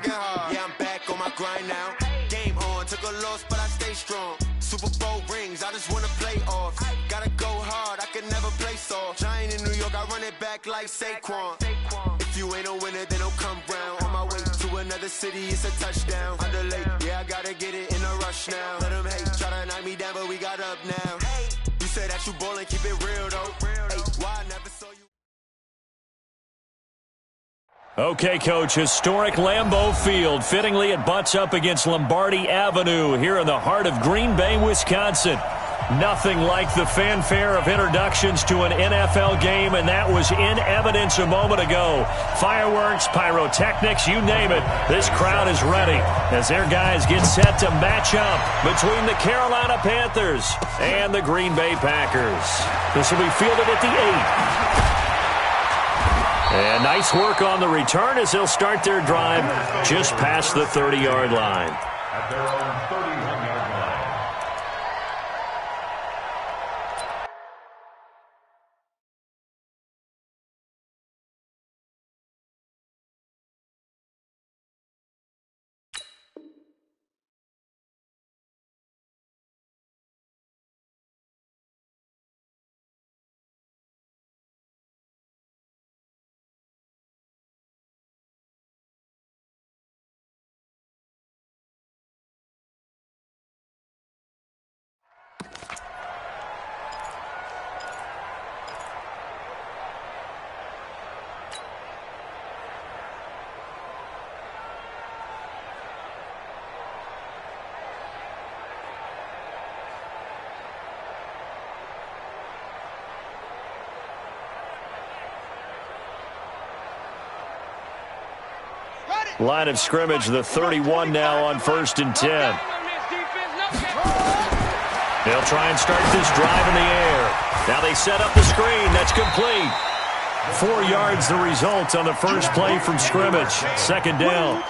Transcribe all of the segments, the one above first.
working hard. Yeah, I'm back on my grind now. Game on, took a loss, but I stay strong. Super Bowl rings, I just wanna play off. Gotta go hard, I can never play soft. Giant in New York, I run it back like Saquon. If you ain't a winner, then don't come round. On my way to another city, it's a touchdown. Underlay, yeah, I gotta get it in a rush now. Let them hate, try to knock me down, but we got up now. You say that you ballin', keep it real though. Hey, why I never saw you. Okay, Coach, historic Lambeau Field. Fittingly, it butts up against Lombardi Avenue here in the heart of Green Bay, Wisconsin. Nothing like the fanfare of introductions to an NFL game, and that was in evidence a moment ago. Fireworks, pyrotechnics, you name it. This crowd is ready as their guys get set to match up between the Carolina Panthers and the Green Bay Packers. This will be fielded at the 8. And nice work on the return as they'll start their drive just past the 30-yard line. At their own 31-yard line. Line of scrimmage, the 31 now on 1st and 10. They'll try and start this drive in the air. Now they set up the screen. That's complete. 4 yards the result on the first play from scrimmage. 2nd down.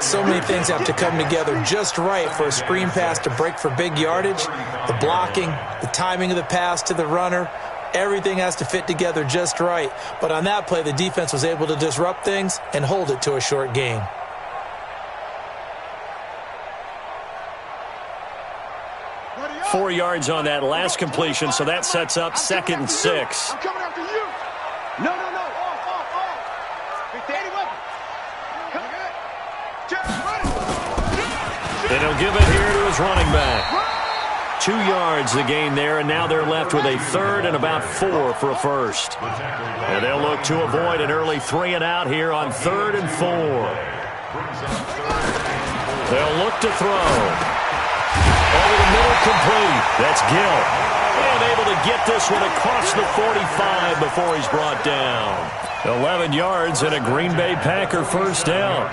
So many things have to come together just right for a screen pass to break for big yardage. The blocking, the timing of the pass to the runner. Everything has to fit together just right. But on that play, the defense was able to disrupt things and hold it to a short gain. Four yards on that last completion, so that sets up 2nd and 6. I'm coming after you. No. Off. Big Daddy weapon. Come on. And he'll give it here to his running back. 2 yards the gain there, and now they're left with a 3rd and about 4 for a first. And they'll look to avoid an early 3 and out here on 3rd and 4. They'll look to throw. Over the middle, complete. That's Gill. And able to get this one across the 45 before he's brought down. 11 yards and a Green Bay Packer first down.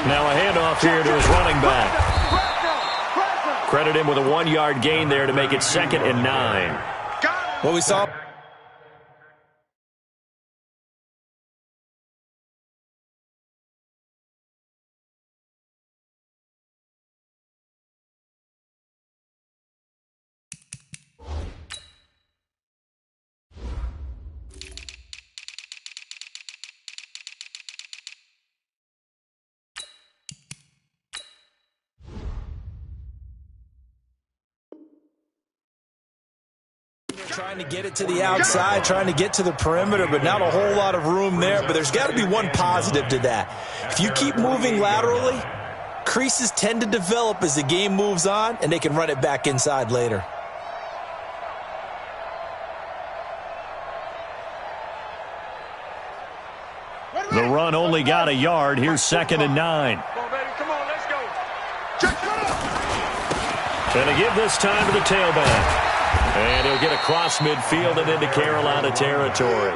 Now a handoff here to his running back. Credit him with a 1-yard gain there to make it 2nd and 9. What we saw... Trying to get it to the outside, trying to get to the perimeter, but not a whole lot of room there. But there's got to be one positive to that. If you keep moving laterally, creases tend to develop as the game moves on, and they can run it back inside later. The run only got a yard. Here's 2nd and 9. Come on, let's go. And to give this time to the tailback. And he'll get across midfield and into Carolina territory.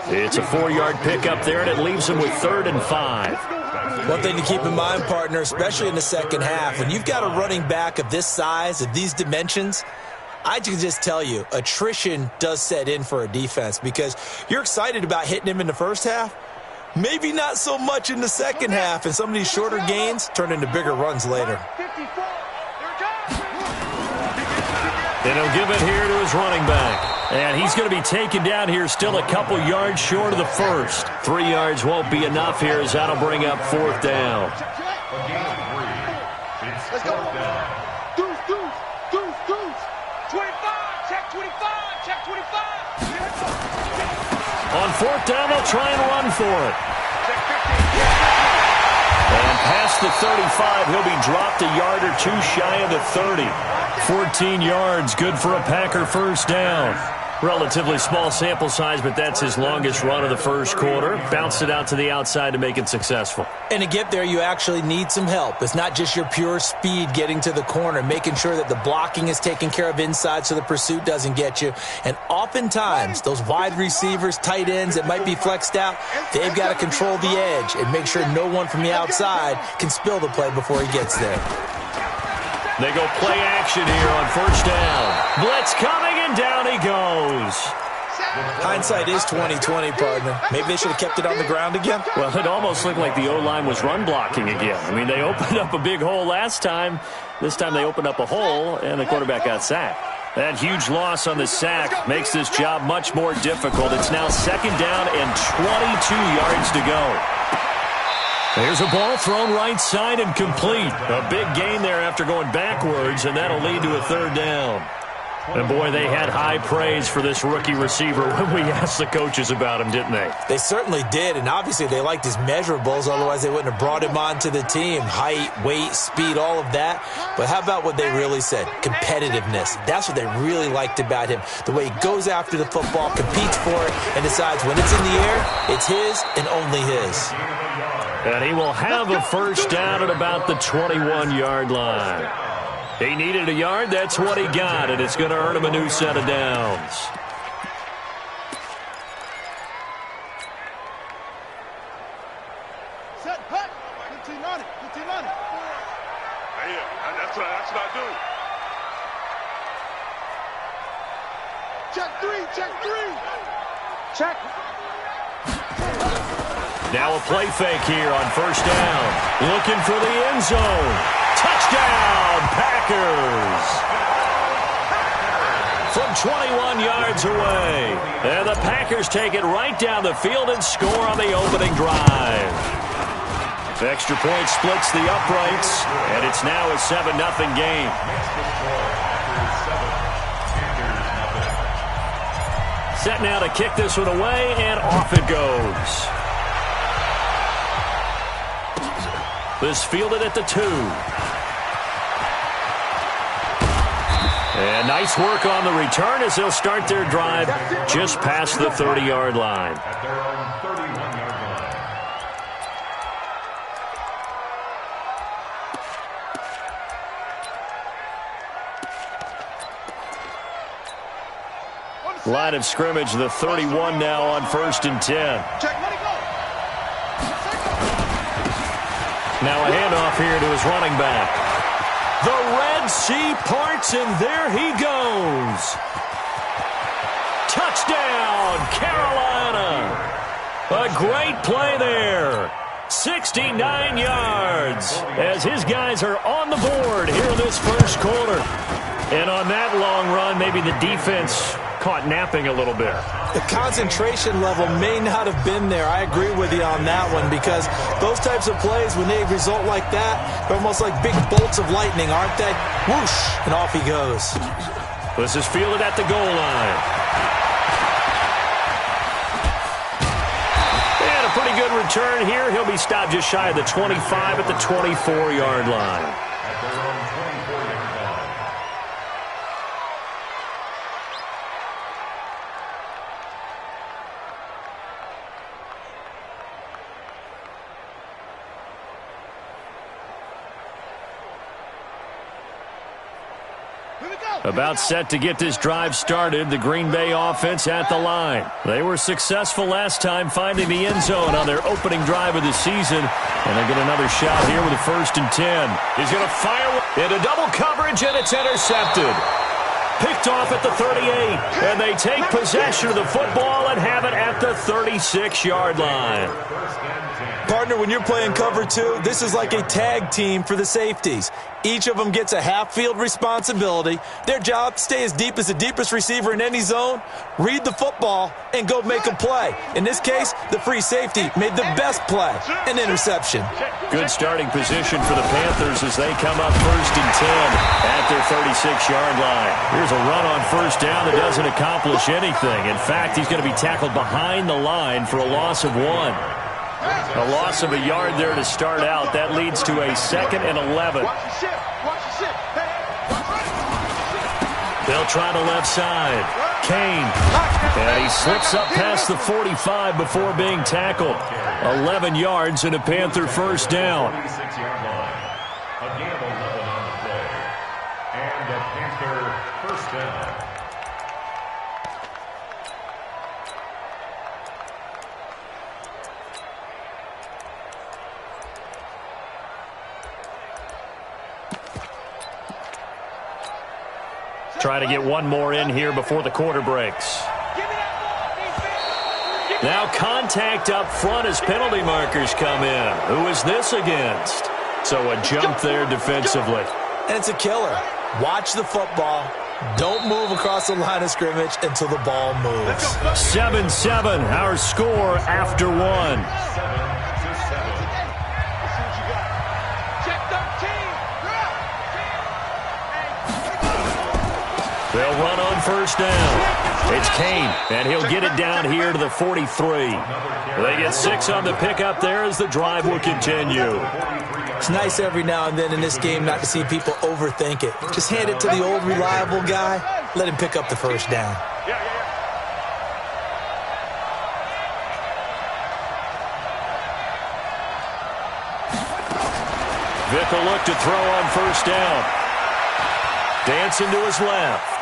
It's a 4-yard pickup there, and it leaves him with 3rd and 5. One thing to keep in mind, partner, especially in the second half, when you've got a running back of this size, of these dimensions, I can just tell you, attrition does set in for a defense because you're excited about hitting him in the first half, maybe not so much in the second half, and some of these shorter gains turn into bigger runs later. 54. Here it comes. And he'll give it here to his running back. And he's going to be taken down here still a couple yards short of the first. 3 yards won't be enough here as that'll bring up 4th down. Let's go. Deuce, deuce, deuce, deuce. 25, check 25, check 25. On 4th down, they'll try and run for it. And past the 35, he'll be dropped a yard or two shy of the 30. 14 yards, good for a Packer first down. Relatively small sample size, but that's his longest run of the first quarter. Bounced it out to the outside to make it successful. And to get there, you actually need some help. It's not just your pure speed getting to the corner, making sure that the blocking is taken care of inside so the pursuit doesn't get you. And oftentimes, those wide receivers, tight ends that might be flexed out, they've got to control the edge and make sure no one from the outside can spill the play before he gets there. They go play action here on first down. Blitz coming, and down he goes. Hindsight is 20/20, partner. Maybe they should have kept it on the ground again. Well, it almost looked like the O-line was run blocking again. I mean, they opened up a big hole last time. This time they opened up a hole, and the quarterback got sacked. That huge loss on the sack makes this job much more difficult. It's now 2nd down and 22 yards to go. There's a ball thrown right side and complete. A big gain there after going backwards, and that'll lead to a 3rd down. And, boy, they had high praise for this rookie receiver when we asked the coaches about him, didn't they? They certainly did, and obviously they liked his measurables. Otherwise, they wouldn't have brought him onto the team. Height, weight, speed, all of that. But how about what they really said? Competitiveness. That's what they really liked about him. The way he goes after the football, competes for it, and decides when it's in the air, it's his and only his. And he will have a first down at about the 21-yard line. He needed a yard. That's what he got, and it's going to earn him a new set of downs. Set, hut. Good team on it. Good team on it. Yeah, that's what I do. Check 3, check 3. Check. Now a play fake here on first down. Looking for the end zone. Touchdown, Packers! From 21 yards away. And the Packers take it right down the field and score on the opening drive. Extra point splits the uprights, and it's now a 7-0 game. Set now to kick this one away, and off it goes. This fielded at the 2. And nice work on the return as they'll start their drive just past the 30-yard line. At their own 31-yard line. Line of scrimmage, the 31 now on 1st and 10. Check, let it go. Now a handoff here to his running back. The Red Sea parts, and there he goes. Touchdown, Carolina. A great play there. 69 yards as his guys are on the board here in this first quarter. And on that long run, maybe the defense caught napping a little bit. The concentration level may not have been there. I agree with you on that one, because those types of plays, when they result like that, they're almost like big bolts of lightning, aren't they? Whoosh, and off he goes. This is fielded at the goal line. And a pretty good return here. He'll be stopped just shy of the 25 at the 24-yard line. At their own 24-yard line. About set to get this drive started, the Green Bay offense at the line. They were successful last time finding the end zone on their opening drive of the season, and they get another shot here with a 1st and 10. He's going to fire into double coverage, and it's intercepted. Picked off at the 38, and they take possession of the football and have it at the 36-yard line. Partner, when you're playing cover two, this is like a tag team for the safeties. Each of them gets a half-field responsibility. Their job, stay as deep as the deepest receiver in any zone, read the football, and go make a play. In this case, the free safety made the best play, an interception. Good starting position for the Panthers as they come up 1st and 10 at their 36-yard line. Here's a run on 1st down that doesn't accomplish anything. In fact, he's going to be tackled behind the line for a loss of 1. A loss of a yard there to start out. That leads to a 2nd and 11. They'll try the left side. Kane. And he slips up past the 45 before being tackled. 11 yards and a Panther 1st down. 36-yard line. A gain of 11 on the play. And a Panther 1st down. Try to get one more in here before the quarter breaks. Now contact up front as penalty markers come in. Who is this against? So a jump there defensively. And it's a killer. Watch the football. Don't move across the line of scrimmage until the ball moves. 7-7, our score after 1. 7-7. They'll run on 1st down. It's Kane, and he'll get it down here to the 43. They get 6 on the pickup there as the drive will continue. It's nice every now and then in this game not to see people overthink it. Just hand it to the old reliable guy. Let him pick up the 1st down. Vick will look to throw on 1st down. Dancing to his left.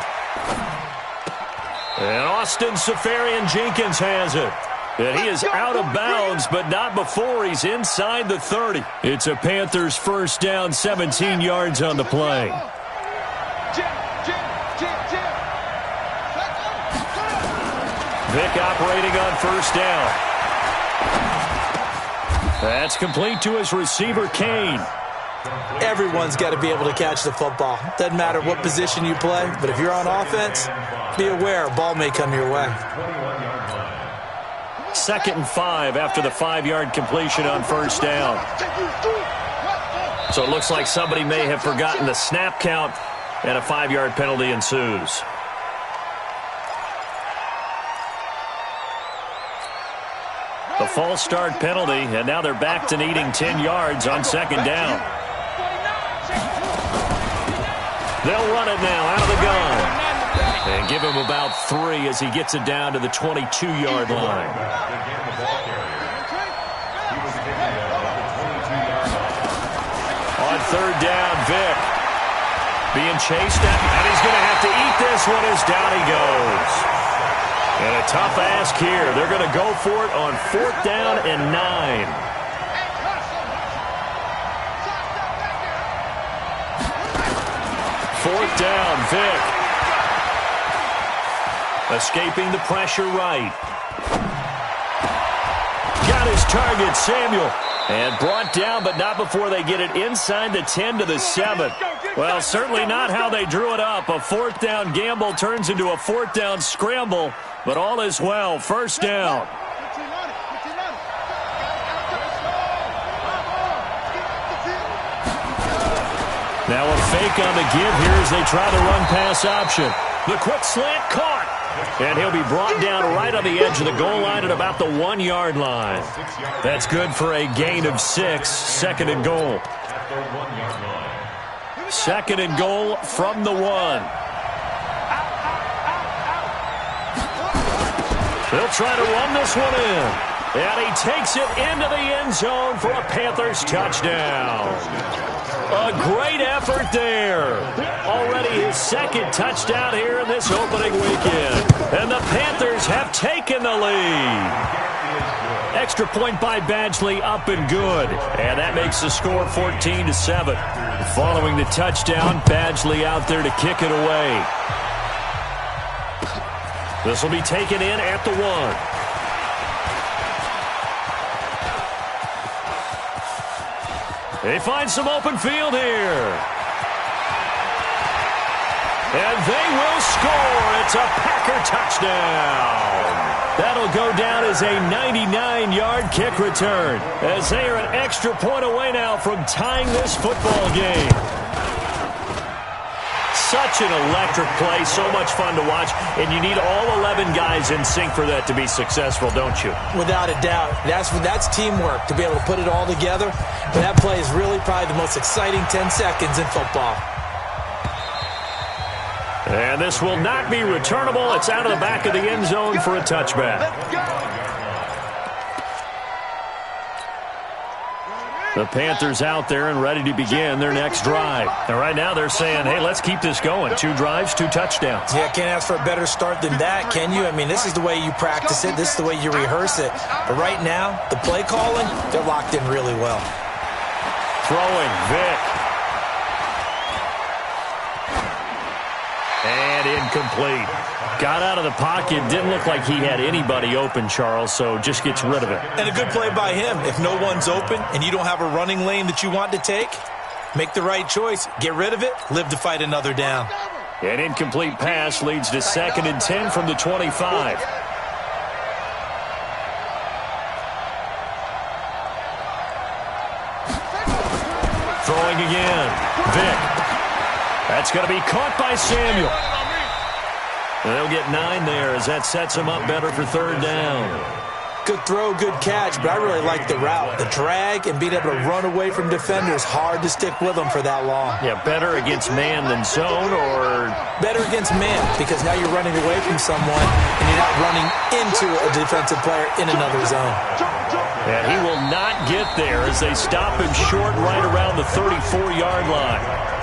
And Austin Safarian-Jenkins has it. And he is out of bounds, but not before he's inside the 30. It's a Panthers 1st down, 17 yards on the play. Vick operating on 1st down. That's complete to his receiver, Kane. Everyone's got to be able to catch the football. Doesn't matter what position you play, but if you're on offense, be aware a ball may come your way. 2nd and 5 after the 5-yard completion on 1st down. So it looks like somebody may have forgotten the snap count, and a 5-yard penalty ensues. The false start penalty, and now they're back to needing 10 yards on 2nd down. They'll run it now out of the gun. And give him about 3 as he gets it down to the 22-yard line. On 3rd down, Vick. Being chased at, and he's going to have to eat this one as down he goes. And a tough ask here. They're going to go for it on 4th down and 9. Fourth down, Vick. Escaping the pressure right. Got his target, Samuel. And brought down, but not before they get it inside the 10 to the 7. Well, certainly not how they drew it up. A 4th down gamble turns into a 4th down scramble, but all is well. 1st down. Now a fake on the give here as they try the run-pass option. The quick slant caught. And he'll be brought down right on the edge of the goal line at about the 1-yard line. That's good for a gain of 6. 2nd and goal. 2nd and goal from the 1. They'll try to run this one in. And he takes it into the end zone for a Panthers touchdown. A great effort there. Already his 2nd touchdown here in this opening weekend. And the Panthers have taken the lead. Extra point by Badgley, up and good. And that makes the score 14-7. Following the touchdown, Badgley out there to kick it away. This will be taken in at the 1. They find some open field here. And they will score. It's a Packer touchdown. That'll go down as a 99-yard kick return, as they are an extra point away now from tying this football game. Such an electric play, so much fun to watch, and you need all 11 guys in sync for that to be successful, don't you? Without a doubt. That's teamwork, to be able to put it all together. But that play is really probably the most exciting 10 seconds in football. And this will not be returnable. It's out of the back of the end zone for a touchback. The Panthers out there and ready to begin their next drive. And right now they're saying, hey, let's keep this going. 2 drives, 2 touchdowns. Yeah, can't ask for a better start than that, can you? I mean, this is the way you practice it. This is the way you rehearse it. But right now, the play calling, they're locked in really well. Throwing, Vic. And incomplete. Got out of the pocket. Didn't look like he had anybody open, Charles, so just gets rid of it. And a good play by him. If no one's open and you don't have a running lane that you want to take, make the right choice. Get rid of it. Live to fight another down. An incomplete pass leads to 2nd and 10 from the 25. Throwing again. Vic. That's going to be caught by Samuel. They'll get 9 there as that sets him up better for 3rd down. Good throw, good catch, but I really like the route. The drag and being able to run away from defenders, hard to stick with them for that long. Yeah, better against man than zone, or? Better against man, because now you're running away from someone and you're not running into a defensive player in another zone. And he will not get there as they stop him short right around the 34-yard line.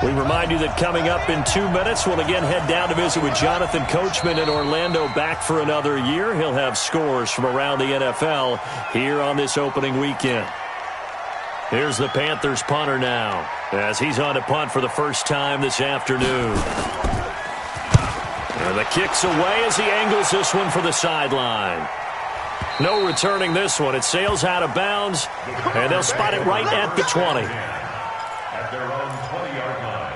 We remind you that coming up in 2 minutes, we'll again head down to visit with Jonathan Coachman in Orlando, back for another year. He'll have scores from around the NFL here on this opening weekend. Here's the Panthers punter now, as he's on to punt for the first time this afternoon. And the kick's away as he angles this one for the sideline. No returning this one. It sails out of bounds, and they'll spot it right at the 20. At their own 20-yard line.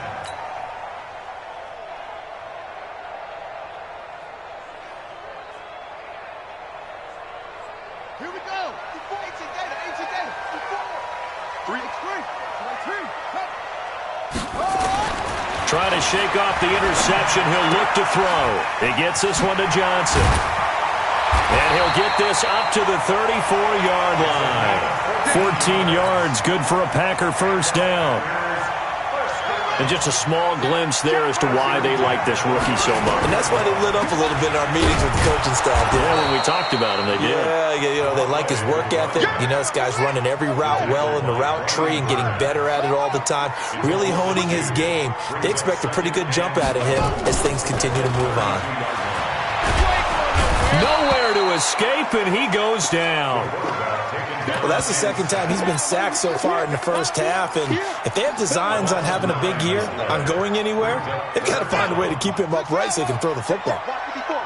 Here we go. 18 data. 3. Trying to shake off the interception. He'll look to throw. He gets this one to Johnson. And he'll get this up to the 34-yard line. 14 yards, good for a Packer first down. And just a small glimpse there as to why they like this rookie so much. And that's why they lit up a little bit in our meetings with the coaching staff. Yeah, when we talked about him, they did. Yeah, they like his work ethic. You know, this guy's running every route well in the route tree and getting better at it all the time, really honing his game. They expect a pretty good jump out of him as things continue to move on. Nowhere to escape, and he goes down. Well, that's the 2nd time he's been sacked so far in the first half, and if they have designs on having a big year, on going anywhere, they've got to find a way to keep him upright so he can throw the football.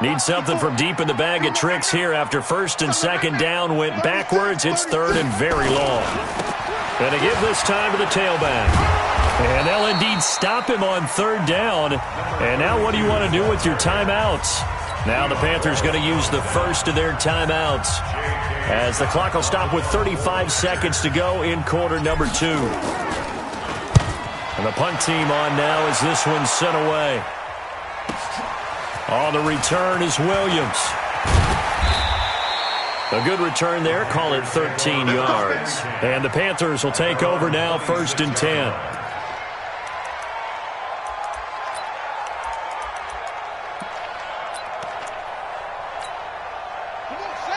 Need something from deep in the bag of tricks here after 1st and 2nd down went backwards. It's 3rd and very long. And to give this time to the tailback. And they'll indeed stop him on 3rd down. And now what do you want to do with your timeouts? Now the Panthers going to use the first of their timeouts, as the clock will stop with 35 seconds to go in quarter number 2. And the punt team on now as this one's sent away. On the return is Williams. A good return there, call it 13 yards. And the Panthers will take over now, 1st and 10.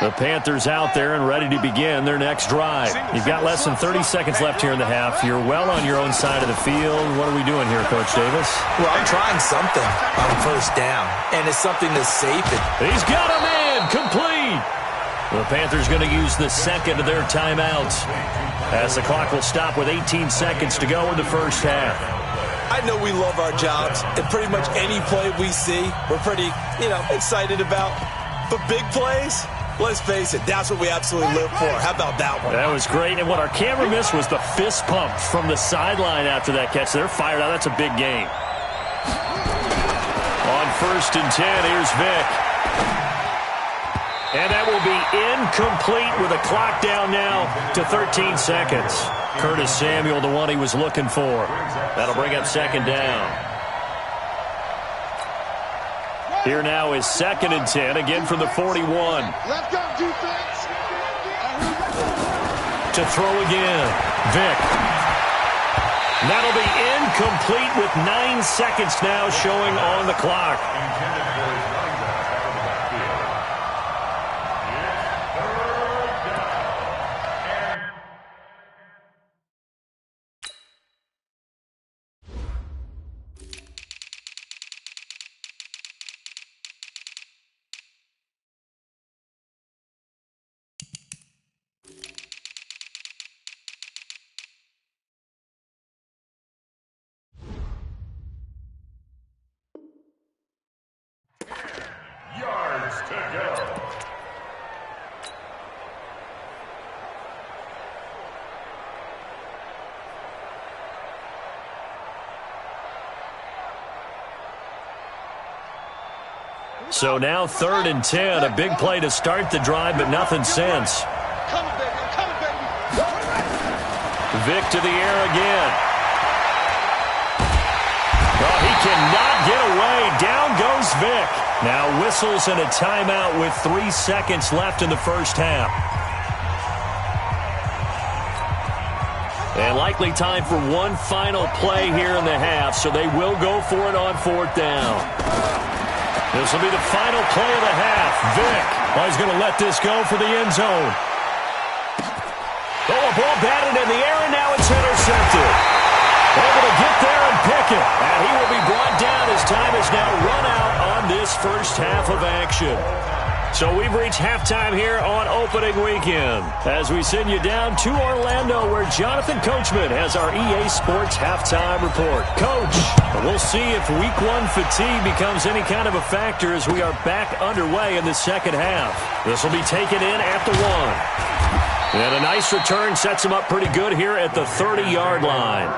The Panthers out there and ready to begin their next drive. You've got less than 30 seconds left here in the half. You're well on your own side of the field. What are we doing here, Coach Davis? Well, I'm trying something on first down, and it's something that's safe. He's got him in, complete. The Panthers going to use the second of their timeouts as the clock will stop with 18 seconds to go in the first half. I know we love our jobs, and pretty much any play we see, we're pretty, excited about. But big plays, let's face it, that's what we absolutely live for. How about that one? That was great, and what our camera missed was the fist pump from the sideline after that catch. They're fired out. That's a big game. On 1st and 10, here's Vick. And that will be incomplete with a clock down now to 13 seconds. Curtis Samuel, the one he was looking for. That'll bring up second down. Here now is 2nd and 10, again from the 41. Let's go, defense. To throw again, Vick. That'll be incomplete with 9 seconds now showing on the clock. So now 3rd and 10, a big play to start the drive, but nothing since. Come on, baby. Come on, baby. Vick to the air again. Oh, he cannot get away. Down goes Vick. Now whistles and a timeout with 3 seconds left in the first half. And likely time for one final play here in the half, so they will go for it on 4th down. This will be the final play of the half. Vick, he's going to let this go for the end zone. Oh, a ball batted in the air, and now it's intercepted. Able to get there and pick it. And he will be brought down as time is now run out on this first half of action. So we've reached halftime here on opening weekend as we send you down to Orlando where Jonathan Coachman has our EA Sports halftime report. Coach, we'll see if week 1 fatigue becomes any kind of a factor as we are back underway in the second half. This will be taken in at the 1. And a nice return sets him up pretty good here at the 30-yard line.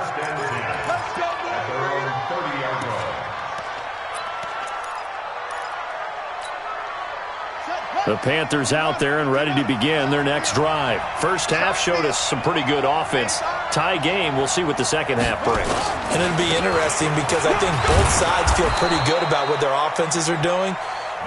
The Panthers out there and ready to begin their next drive. First half showed us some pretty good offense. Tie game, we'll see what the second half brings. And it'll be interesting because I think both sides feel pretty good about what their offenses are doing.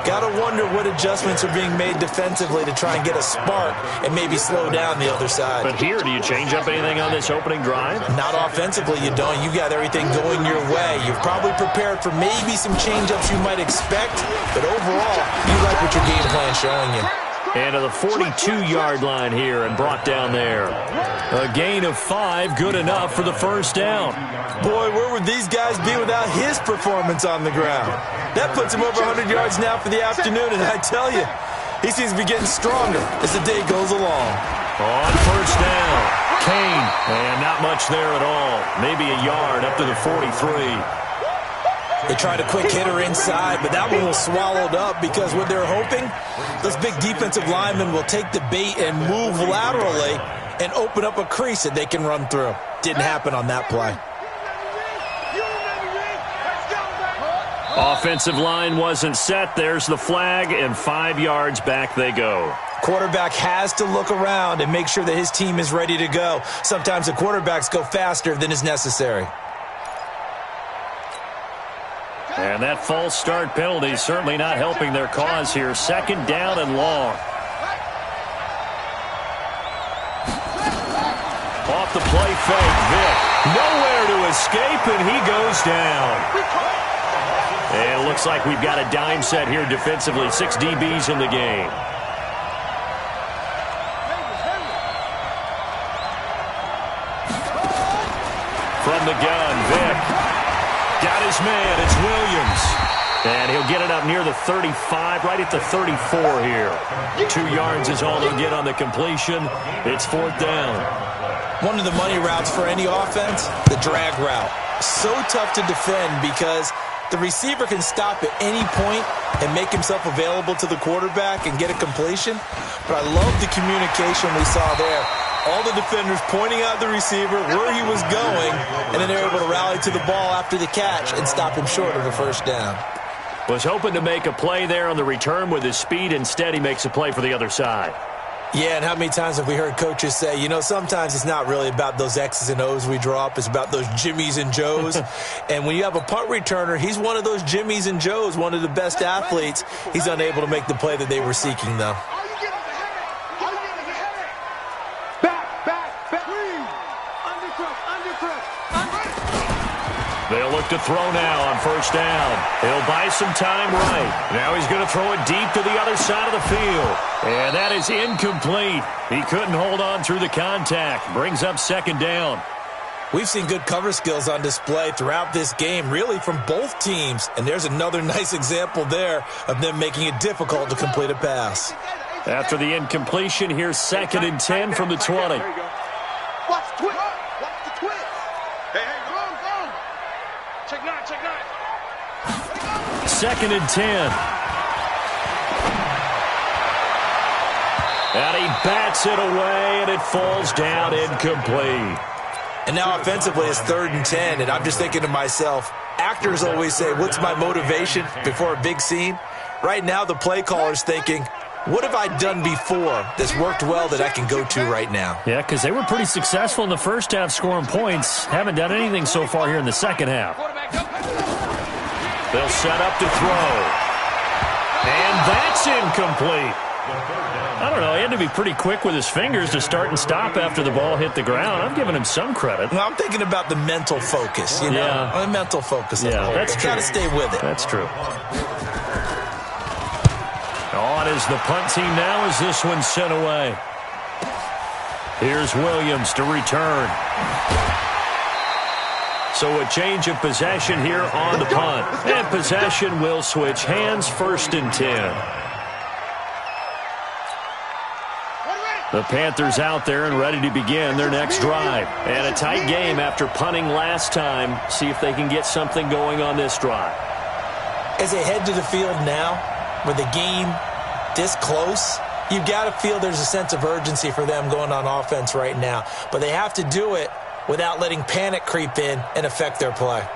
Got to wonder what adjustments are being made defensively to try and get a spark and maybe slow down the other side. But here, do you change up anything on this opening drive? Not offensively, you don't. You got everything going your way. You've probably prepared for maybe some change-ups you might expect, but overall, you like what your game plan's showing you. And to the 42-yard line here and brought down there. A gain of 5, good enough for the first down. Boy, where would these guys be without his performance on the ground? That puts him over 100 yards now for the afternoon, and I tell you, he seems to be getting stronger as the day goes along. On first down, Kane, and not much there at all. Maybe a yard up to the 43. They tried a quick hitter inside, but that one was swallowed up because what they're hoping, those big defensive linemen will take the bait and move laterally and open up a crease that they can run through. Didn't happen on that play. Offensive line wasn't set. There's the flag, and 5 yards back they go. Quarterback has to look around and make sure that his team is ready to go. Sometimes the quarterbacks go faster than is necessary. And that false start penalty certainly not helping their cause here. Second down and long. Off the play fake, Vick. Nowhere to escape, and he goes down. And it looks like we've got a dime set here defensively. 6 DBs in the game. from the gun. Vick got his man. It's Williams. And he'll get it up near the 35, right at the 34 here. 2 yards is all he'll get on the completion. It's 4th down. One of the money routes for any offense, the drag route. So tough to defend because the receiver can stop at any point and make himself available to the quarterback and get a completion. But I love the communication we saw there. All the defenders pointing out the receiver, where he was going, and then they're able to rally to the ball after the catch and stop him short of a first down. Was hoping to make a play there on the return with his speed. Instead, he makes a play for the other side. Yeah, and how many times have we heard coaches say, you know, sometimes it's not really about those X's and O's we draw up. It's about those Jimmies and Joes. And when you have a punt returner, he's one of those Jimmies and Joes, one of the best athletes. He's unable to make the play that they were seeking, though. They'll look to throw now on first down. He'll buy some time right. Now he's going to throw it deep to the other side of the field. And that is incomplete. He couldn't hold on through the contact. Brings up 2nd down. We've seen good cover skills on display throughout this game, really from both teams. And there's another nice example there of them making it difficult to complete a pass. After the incompletion, here's 2nd and 10 from the 20. Watch the twist. Watch the twist. Hey, go on. Check 9, check 9. 2nd and 10. And he bats it away, and it falls down incomplete. And now offensively it's 3rd and 10, and I'm just thinking to myself, actors always say, what's my motivation before a big scene? Right now the play caller's thinking, what have I done before that's worked well that I can go to right now? Yeah, because they were pretty successful in the first half scoring points. Haven't done anything so far here in the second half. They'll set up to throw. And that's incomplete. I don't know. He had to be pretty quick with his fingers to start and stop after the ball hit the ground. I'm giving him some credit. Well, I'm thinking about the mental focus, you know? Yeah. The mental focus. Yeah, that's true. Got to stay with it. That's true. On is the punt team now as this one's sent away. Here's Williams to return. So a change of possession here on the punt. And possession will switch hands, 1st and 10. The Panthers out there and ready to begin their next drive. And a tight game after punting last time. See if they can get something going on this drive. As they head to the field now, with the game this close, you've got to feel there's a sense of urgency for them going on offense right now. But they have to do it without letting panic creep in and affect their play.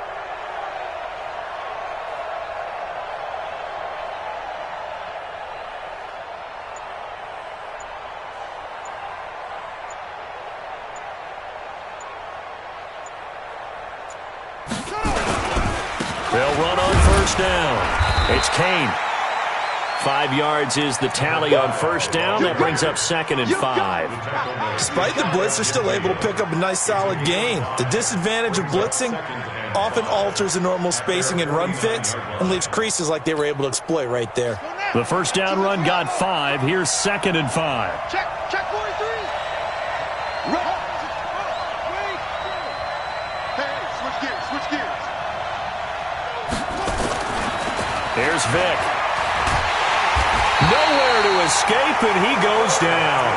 They'll run on first down. It's Kane. 5 yards is the tally on first down. That brings up 2nd and 5. Despite the blitz, they're still able to pick up a nice, solid gain. The disadvantage of blitzing often alters the normal spacing and run fits and leaves creases like they were able to exploit right there. The first down run got 5. Here's 2nd and 5. Check 43. Hey, switch gears. Here's Vick. Nowhere to escape, and he goes down.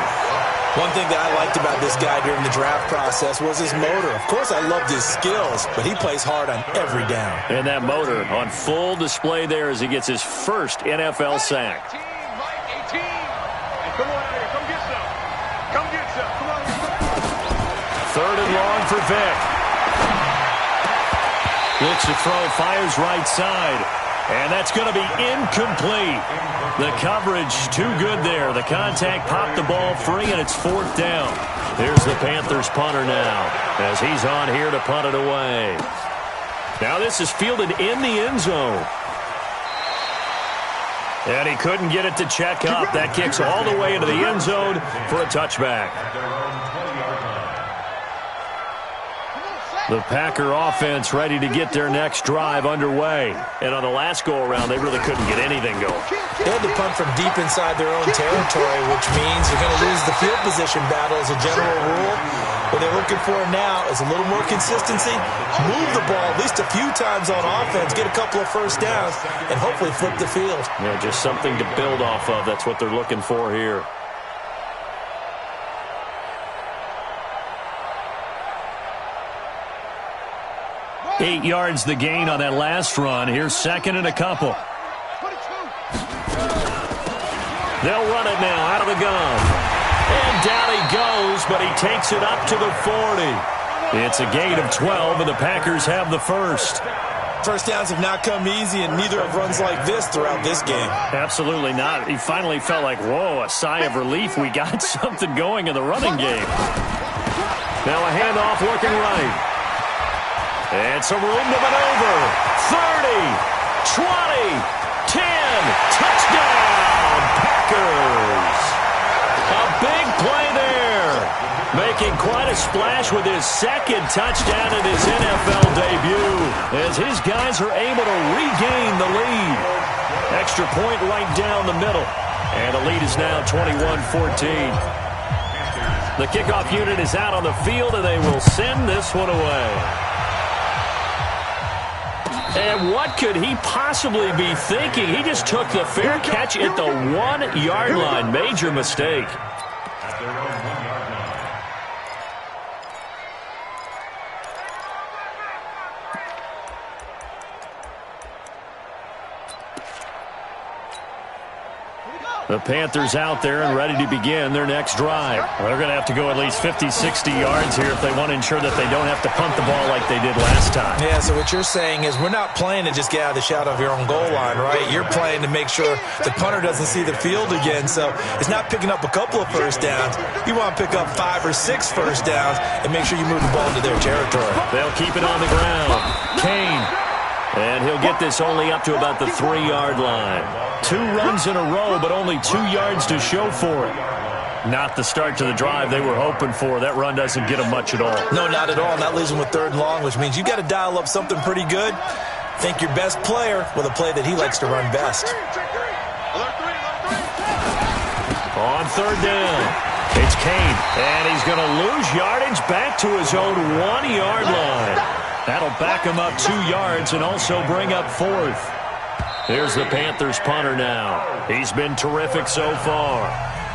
One thing that I liked about this guy during the draft process was his motor. Of course, I loved his skills, but he plays hard on every down. And that motor on full display there as he gets his first NFL sack. 18, Mike, 18. Hey, come on out here. Come get some. Come get some. Come on. 3rd and long for Vick. Looks to throw, fires right side. And that's going to be incomplete. The coverage too good there. The contact popped the ball free, and it's 4th down. Here's the Panthers punter now as he's on here to punt it away. Now this is fielded in the end zone. And he couldn't get it to check up. That kicks all the way into the end zone for a touchback. The Packer offense ready to get their next drive underway. And on the last go-around, they really couldn't get anything going. They had to punt from deep inside their own territory, which means you're going to lose the field position battle as a general rule. What they're looking for now is a little more consistency, move the ball at least a few times on offense, get a couple of first downs, and hopefully flip the field. Yeah, just something to build off of. That's what they're looking for here. Eight yards the gain on that last run. Here's second and a couple. They'll run it now out of the gun. And down he goes, but he takes it up to the 40. It's a gain of 12, and the Packers have the first. First downs have not come easy, and neither have runs like this throughout this game. Absolutely not. He finally felt like, whoa, a sigh of relief. We got something going in the running game. Now a handoff looking right. And some room to maneuver. 30, 20, 10, touchdown, Packers. A big play there. Making quite a splash with his second touchdown in his NFL debut as his guys are able to regain the lead. Extra point right down the middle. And the lead is now 21-14. The kickoff unit is out on the field, and they will send this one away. And what could he possibly be thinking? He just took the fair catch at the 1-yard line. Major mistake. The Panthers out there and ready to begin their next drive. Well, they're going to have to go at least 50, 60 yards here if they want to ensure that they don't have to punt the ball like they did last time. Yeah, so what you're saying is we're not playing to just get out of the shadow of your own goal line, right? You're playing to make sure the punter doesn't see the field again. So it's not picking up a couple of first downs. You want to pick up 5 or 6 first downs and make sure you move the ball into their territory. They'll keep it on the ground. Kane. And he'll get this only up to about the 3-yard line. 2 runs in a row, but only 2 yards to show for it. Not the start to the drive they were hoping for. That run doesn't get them much at all. No, not at all. Not losing with 3rd and long, which means you got to dial up something pretty good. Think your best player with a play that he likes to run best. On 3rd down, it's Kane, and he's going to lose yardage back to his own 1-yard line. That'll back him up 2 yards and also bring up 4th. Here's the Panthers punter now. He's been terrific so far.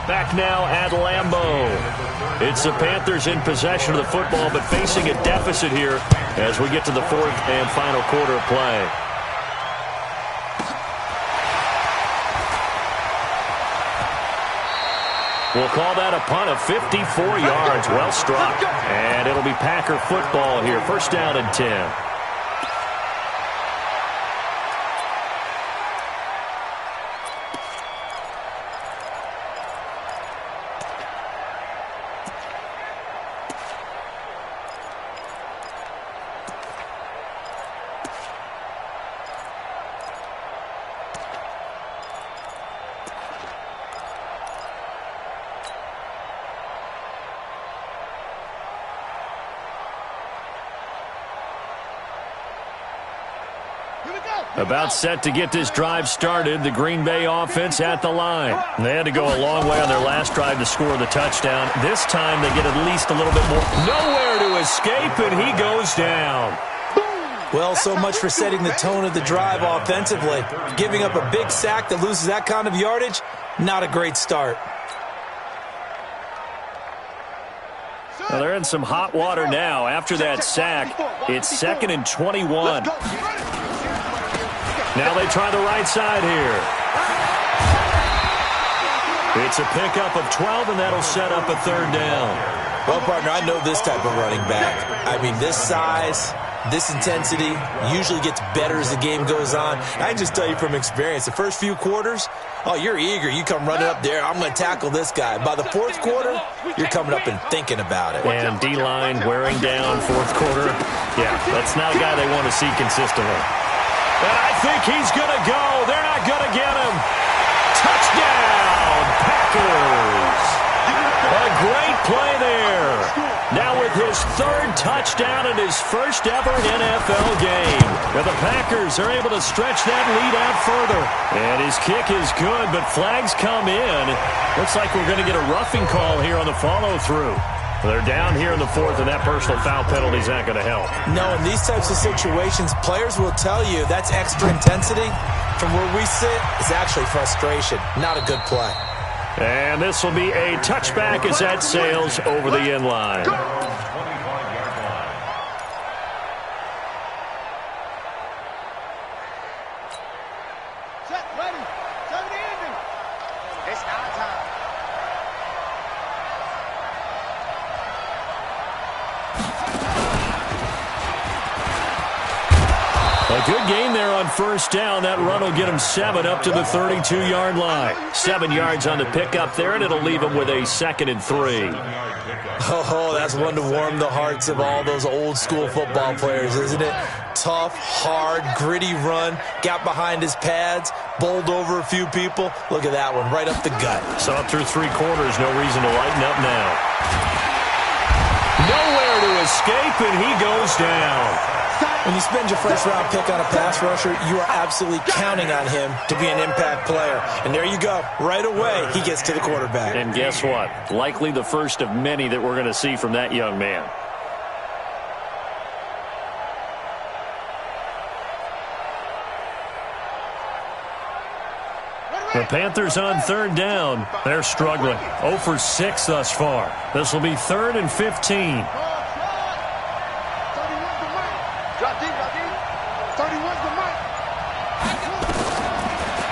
Back now at Lambeau. It's the Panthers in possession of the football, but facing a deficit here as we get to the 4th and final quarter of play. We'll call that a punt of 54 yards. Well struck. And it'll be Packer football here. First down and 10. About set to get this drive started. The Green Bay offense at the line. They had to go a long way on their last drive to score the touchdown. This time they get at least a little bit more. Nowhere to escape, and he goes down. Well, so much for setting the tone of the drive offensively. Giving up a big sack that loses that kind of yardage, not a great start. Well, they're in some hot water now. After that sack, it's 2nd and 21. Now they try the right side here. It's a pickup of 12, and that'll set up a 3rd down. Well, partner, I know this type of running back. I mean, this size, this intensity usually gets better as the game goes on. I can just tell you from experience, the first few quarters, oh, you're eager. You come running up there, I'm going to tackle this guy. By the 4th quarter, you're coming up and thinking about it. And D-line wearing down 4th quarter. Yeah, that's not a guy they want to see consistently. And I think he's going to go. They're not going to get him. Touchdown, Packers. A great play there. Now with his 3rd touchdown in his first ever NFL game. And the Packers are able to stretch that lead out further. And his kick is good, but flags come in. Looks like we're going to get a roughing call here on the follow-through. They're down here in the fourth, and that personal foul penalty is not going to help. No, in these types of situations, players will tell you that's extra intensity. From where we sit, it's actually frustration. Not a good play. And this will be a touchback as that sails over the end line. Set, ready. 70 ending. It's our time. A good gain there on first down. That run will get him 7 up to the 32-yard line. 7 yards on the pickup there, and it'll leave him with a 2nd and 3. Oh, that's one to warm the hearts of all those old-school football players, isn't it? Tough, hard, gritty run. Got behind his pads, bowled over a few people. Look at that one, right up the gut. So up through 3 quarters, no reason to lighten up now. Nowhere to escape, and he goes down. When you spend your first-round pick on a pass rusher, you are absolutely counting on him to be an impact player. And there you go. Right away, he gets to the quarterback. And guess what? Likely the first of many that we're going to see from that young man. The Panthers on 3rd down. They're struggling. 0 for 6 thus far. This will be 3rd and 15.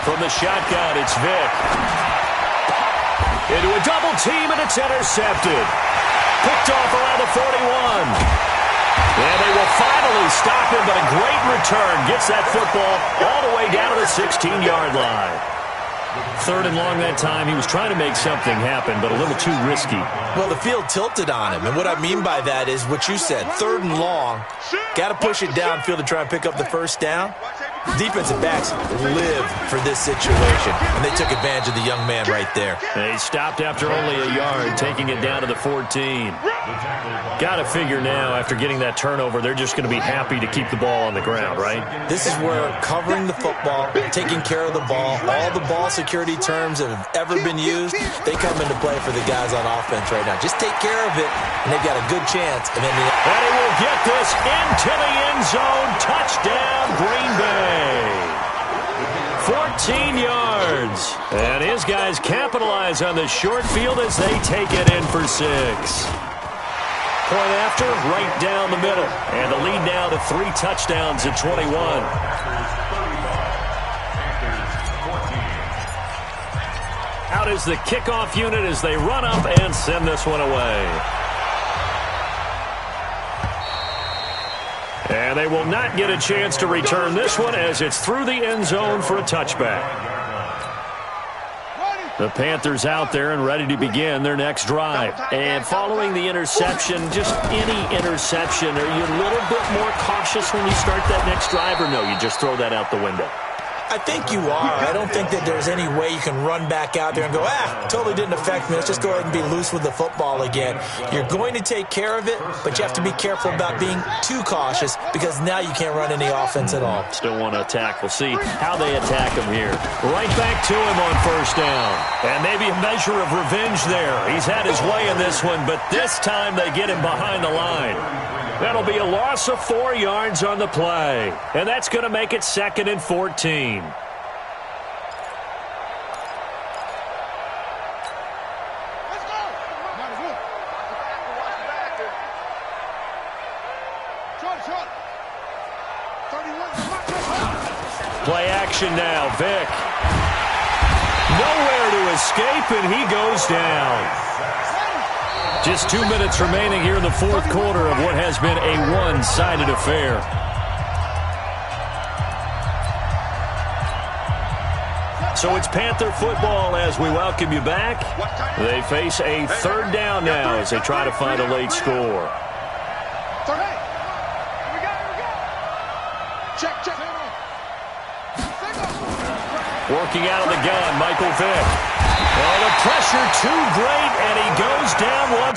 From the shotgun, it's Vick. Into a double team, and it's intercepted. Picked off around the 41. And they will finally stop him, but a great return. Gets that football all the way down to the 16-yard line. 3rd and long that time. He was trying to make something happen, but a little too risky. Well, the field tilted on him, and what I mean by that is what you said. 3rd and long. Got to push it downfield to try and pick up the first down. Defensive backs live for this situation, and they took advantage of the young man right there. They stopped after only a yard, taking it down to the 14. Got to figure now, after getting that turnover, they're just going to be happy to keep the ball on the ground, right? This is where covering the football, taking care of the ball, all the ball security terms that have ever been used, they come into play for the guys on offense right now. Just take care of it, and they've got a good chance. And he will get this into the end zone. Touchdown, Green Bay. 14 yards. And his guys capitalize on the short field as they take it in for 6. Point after, right down the middle. And the lead now to 3 touchdowns at 21. Out is the kickoff unit as they run up and send this one away. And they will not get a chance to return this one as it's through the end zone for a touchback. The Panthers out there and ready to begin their next drive. And following the interception, just any interception, are you a little bit more cautious when you start that next drive, or no, you just throw that out the window? I think you are. I don't think that there's any way you can run back out there and go, totally didn't affect me. Let's just go ahead and be loose with the football again. You're going to take care of it, but you have to be careful about being too cautious because now you can't run any offense at all. Still want to attack. We'll see how they attack him here. Right back to him on first down. And maybe a measure of revenge there. He's had his way in this one, but this time they get him behind the line. That'll be a loss of 4 yards on the play. And that's going to make it 2nd and 14. Let's go. Short. 31. Play action now. Vick. Nowhere to escape, and he goes down. Just 2 minutes remaining here in the 4th quarter of what has been a one-sided affair. So it's Panther football as we welcome you back. They face a 3rd down now as they try to find a late score. Working out of the gun, Michael Vick. Oh, the pressure too great, and he goes down one.